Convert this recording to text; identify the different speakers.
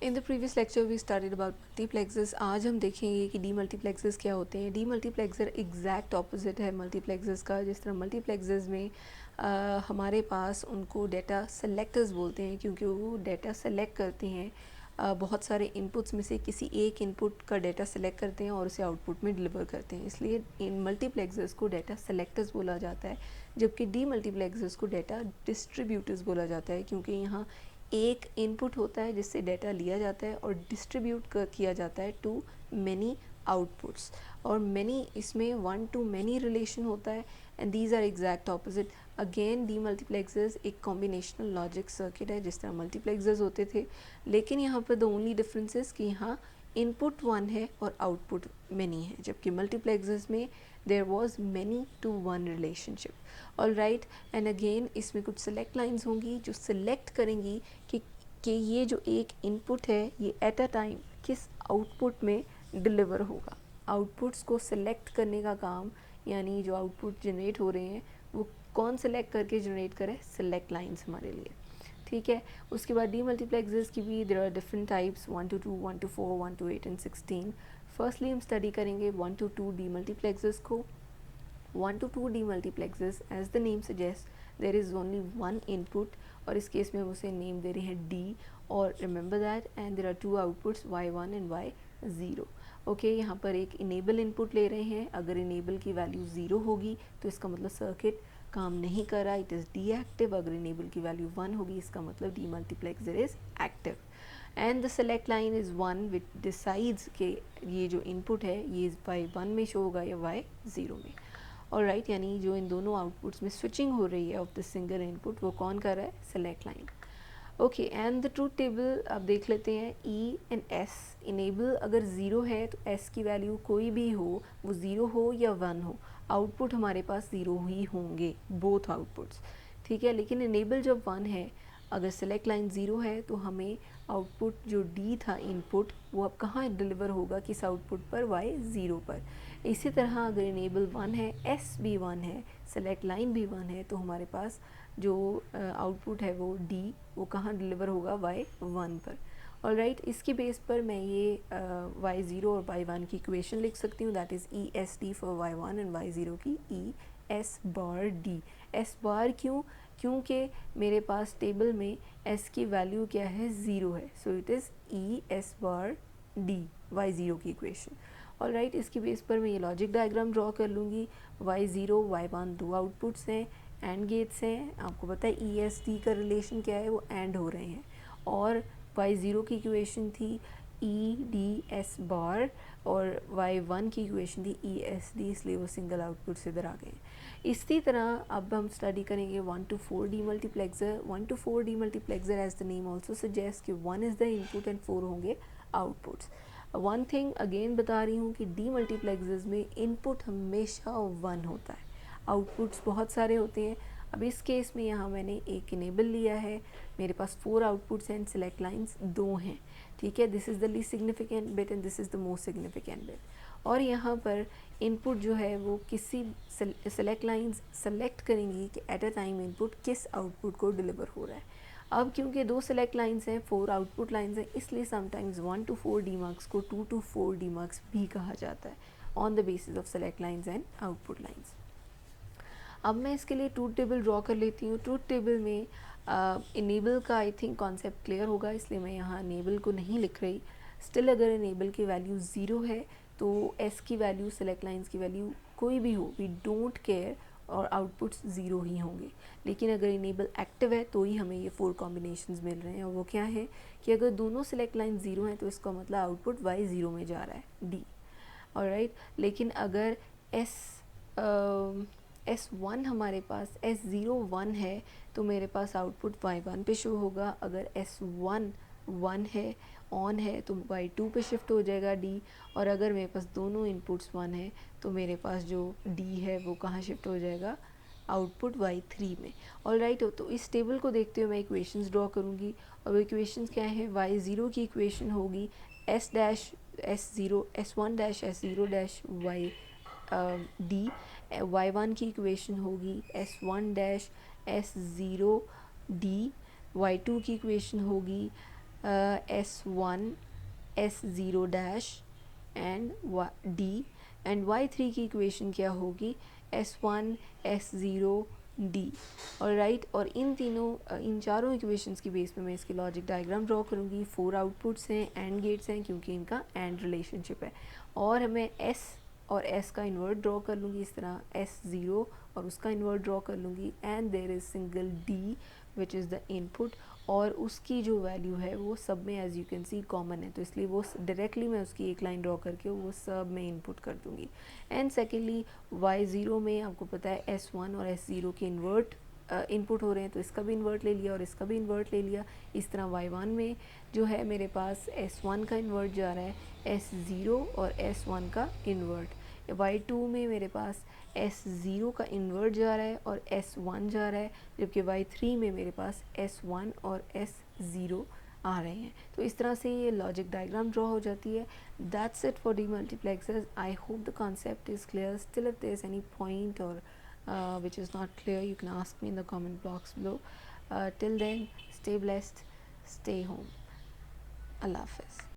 Speaker 1: In the previous lecture we started about multiplexes. आज हम देखेंगे कि डी मल्टीप्लेक्सेस क्या होते हैं। डी मल्टीप्लेक्सर एग्जैक्ट ऑपोजिट है मल्टीप्लेक्सेस का। जिस तरह मल्टीप्लेक्सेस में हमारे पास उनको डेटा सेलेक्टर्स बोलते हैं, क्योंकि वो डेटा सेलेक्ट करते हैं बहुत सारे इनपुट्स में से किसी एक इनपुट का डेटा सेलेक्ट करते हैं और उसे आउटपुट में डिलीवर करते हैं। इसलिए इन मल्टीप्लेक्सर्स को डेटा सेलेक्टर्स बोला जाता है, जबकि डी मल्टीप्लेक्सर्स को डेटा डिस्ट्रीब्यूटर्स बोला जाता है, क्योंकि यहाँ एक इनपुट होता है जिससे डेटा लिया जाता है और डिस्ट्रीब्यूट किया जाता है टू मैनी आउटपुट्स, और मैनी इसमें वन टू मैनी रिलेशन होता है, and these are exact opposite. Again demultiplexers एक कॉम्बिनेशनल लॉजिक सर्किट है जिस तरह मल्टीप्लेक्सर्स होते थे, लेकिन यहाँ पर द ओनली डिफरेंस इज कि यहाँ इनपुट वन है और आउटपुट मैनी है, जबकि मल्टीप्लेक्सर्स में there was many to one relationship. All right, and again इसमें कुछ सेलेक्ट लाइन्स होंगी जो सिलेक्ट करेंगी कि ये जो एक इनपुट है ये एट अ टाइम किस आउटपुट में डिलीवर होगा। आउटपुट्स को सिलेक्ट करने का काम, यानी जो आउटपुट जनरेट हो रहे हैं वो कौन सिलेक्ट करके जनरेट करे, सिलेक्ट लाइन्स हमारे लिए, ठीक है। उसके बाद डी मल्टीप्लेक्सर्स की भी there are different types, 1 to 2, 1 to 4, 1 to 8 and 16। Firstly हम स्टडी करेंगे 1 to 2 डी मल्टीप्लेक्सर्स को। 1 to 2 demultiplexers, as the name suggest there is only one input, और इस केस में हम उसे नेम दे रहे हैं डी, और remember that, and there are two outputs y1 and y0। Okay, यहाँ पर एक इनेबल इनपुट ले रहे हैं। अगर इनेबल की वैल्यू 0 होगी तो इसका मतलब सर्किट काम नहीं कर रहा, इट इज़ डीएक्टिव। अगर इनेबल की वैल्यू 1 होगी इसका मतलब D multiplexer is active. And the select line is 1 which decides के ये जो इनपुट है ये y1 में शो होगा या y0 में। और राइट, यानी जो इन दोनों आउटपुट्स में स्विचिंग हो रही है ऑफ द सिंगल इनपुट वो कौन कर रहा है, select line. Okay, and the truth table अब देख लेते हैं। ई एंड एस इनेबल अगर 0 है तो एस की वैल्यू कोई भी हो, वो 0 हो या 1 हो, आउटपुट हमारे पास 0 ही होंगे, बोथ आउटपुट्स, ठीक है। लेकिन इनेबल जब 1 है, अगर सेलेक्ट लाइन 0 है तो हमें आउटपुट जो डी था इनपुट वो अब कहाँ डिलीवर होगा, किस आउटपुट पर, y0 पर। इसी तरह अगर इनेबल 1 है, एस भी 1 है, सेलेक्ट लाइन भी 1 है, तो हमारे पास जो आउटपुट है वो डी वो कहाँ डिलीवर होगा, y1 पर। ऑल राइट, इसकी बेस पर मैं ये y0 और y1 की इक्वेशन लिख सकती हूँ, that is E S D for y1 and y0 की E S bar D. S bar क्यों, क्योंकि मेरे पास टेबल में s की वैल्यू क्या है, 0 है, so it is E S bar D y0 की इक्वेशन। ऑल राइट, इसकी बेस पर मैं ये लॉजिक डायग्राम ड्रॉ कर लूँगी। y0 y1 दो आउटपुट्स हैं, एंड गेट्स हैं। आपको पता है ई एस डी का रिलेशन क्या है, वो एंड हो रहे हैं, और y0 की इक्वेशन थी ई डी एस बार, और y1 की इक्वेशन थी ई एस डी, इसलिए वो सिंगल आउटपुट से इधर आ गए। इसी तरह अब हम स्टडी करेंगे 1 to 4 demultiplexer. 1 to 4 demultiplexer as the name also suggest कि 1 इज़ द इनपुट एंड 4 होंगे आउटपुट्स। वन थिंग अगेन बता रही हूँ कि डीमल्टीप्लेक्सर्स में इनपुट हमेशा 1 होता है, आउटपुट्स बहुत सारे होते हैं। अब इस केस में यहाँ मैंने एक इनेबल लिया है, मेरे पास 4 आउटपुट्स एंड सेलेक्ट लाइंस 2 हैं, ठीक है। This is the least significant bit and this is the most significant bit. और यहाँ पर इनपुट जो है वो किसी सेलेक्ट लाइंस सेलेक्ट करेंगी कि एट अ टाइम इनपुट किस आउटपुट को डिलीवर हो रहा है। अब क्योंकि 2 सेलेक्ट लाइंस हैं, 4 आउटपुट लाइंस हैं, इसलिए समटाइम्स 1 to 4 डीमार्क्स को 2 to 4 डीमार्क्स भी कहा जाता है on the basis of select lines and output lines. अब मैं इसके लिए ट्रूथ टेबल ड्रॉ कर लेती हूँ। ट्रूथ टेबल में इनेबल का आई थिंक कॉन्सेप्ट क्लियर होगा, इसलिए मैं यहाँ इनेबल को नहीं लिख रही। स्टिल अगर इनेबल की वैल्यू 0 है तो एस की वैल्यू, सेलेक्ट लाइंस की वैल्यू कोई भी हो, वी डोंट केयर, और आउटपुट्स 0 ही होंगे। लेकिन अगर इनेबल एक्टिव है तो ही हमें ये 4 कॉम्बिनेशंस मिल रहे हैं, और वो क्या है कि अगर दोनों सेलेक्ट लाइन 0 हैं तो इसका मतलब आउटपुट y0 में जा रहा है, डी। और राइट, लेकिन अगर S1 हमारे पास S0 1 है तो मेरे पास आउटपुट y1 पे शो होगा। अगर S1 1 है, ऑन है, तो y2 पे शिफ्ट हो जाएगा D, और अगर मेरे पास दोनों इनपुट्स 1 है तो मेरे पास जो D है वो कहाँ शिफ्ट हो जाएगा, आउटपुट y3 में। ऑल राइट, तो इस टेबल को देखते हुए मैं इक्वेशंस ड्रॉ करूँगी, और वो इक्वेशंस क्या है, y0 की इक्वेशन होगी S dash S0 S1 dash S0 dash y D. y1 की इक्वेशन होगी S1 dash S0 D। y2 की इक्वेशन होगी S1 S0 dash and D, and Y3 की इक्वेशन क्या होगी, S1 S0 D। और राइट, और इन तीनों इन चारों इक्वेशंस की बेस पे मैं इसकी लॉजिक डायग्राम ड्रॉ करूँगी। 4 आउटपुट्स हैं, एंड गेट्स हैं क्योंकि इनका एंड रिलेशनशिप है। और मैं S और S का इन्वर्ट ड्रॉ कर लूँगी इस तरह, S0 और उसका इन्वर्ट ड्रॉ कर लूँगी, and there is single D which is the input, और उसकी जो वैल्यू है वो सब में as you can see common है, तो इसलिए वो डायरेक्टली मैं उसकी एक लाइन ड्रॉ करके वो सब में इनपुट कर दूँगी। एंड सेकेंडली Y0 में आपको पता है S1 और S0 के इन्वर्ट इनपुट हो रहे हैं, तो इसका भी इन्वर्ट ले लिया और इसका भी इन्वर्ट ले लिया। इस तरह Y1 में जो है मेरे पास S1 का इन्वर्ट जा रहा है, S0 और S1 का इन्वर्ट। Y2 में मेरे पास S0 का इन्वर्ट जा रहा है और S1 जा रहा है, जबकि Y3 में मेरे पास S1 और S0 आ रहे हैं। तो इस तरह से ये लॉजिक डायग्राम ड्रॉ हो जाती है। That's it for demultiplexers. I hope the concept is clear. Still if there is any point और which is not clear, you can ask me in the comment box below. Till then, stay blessed, stay home. Allah Hafiz.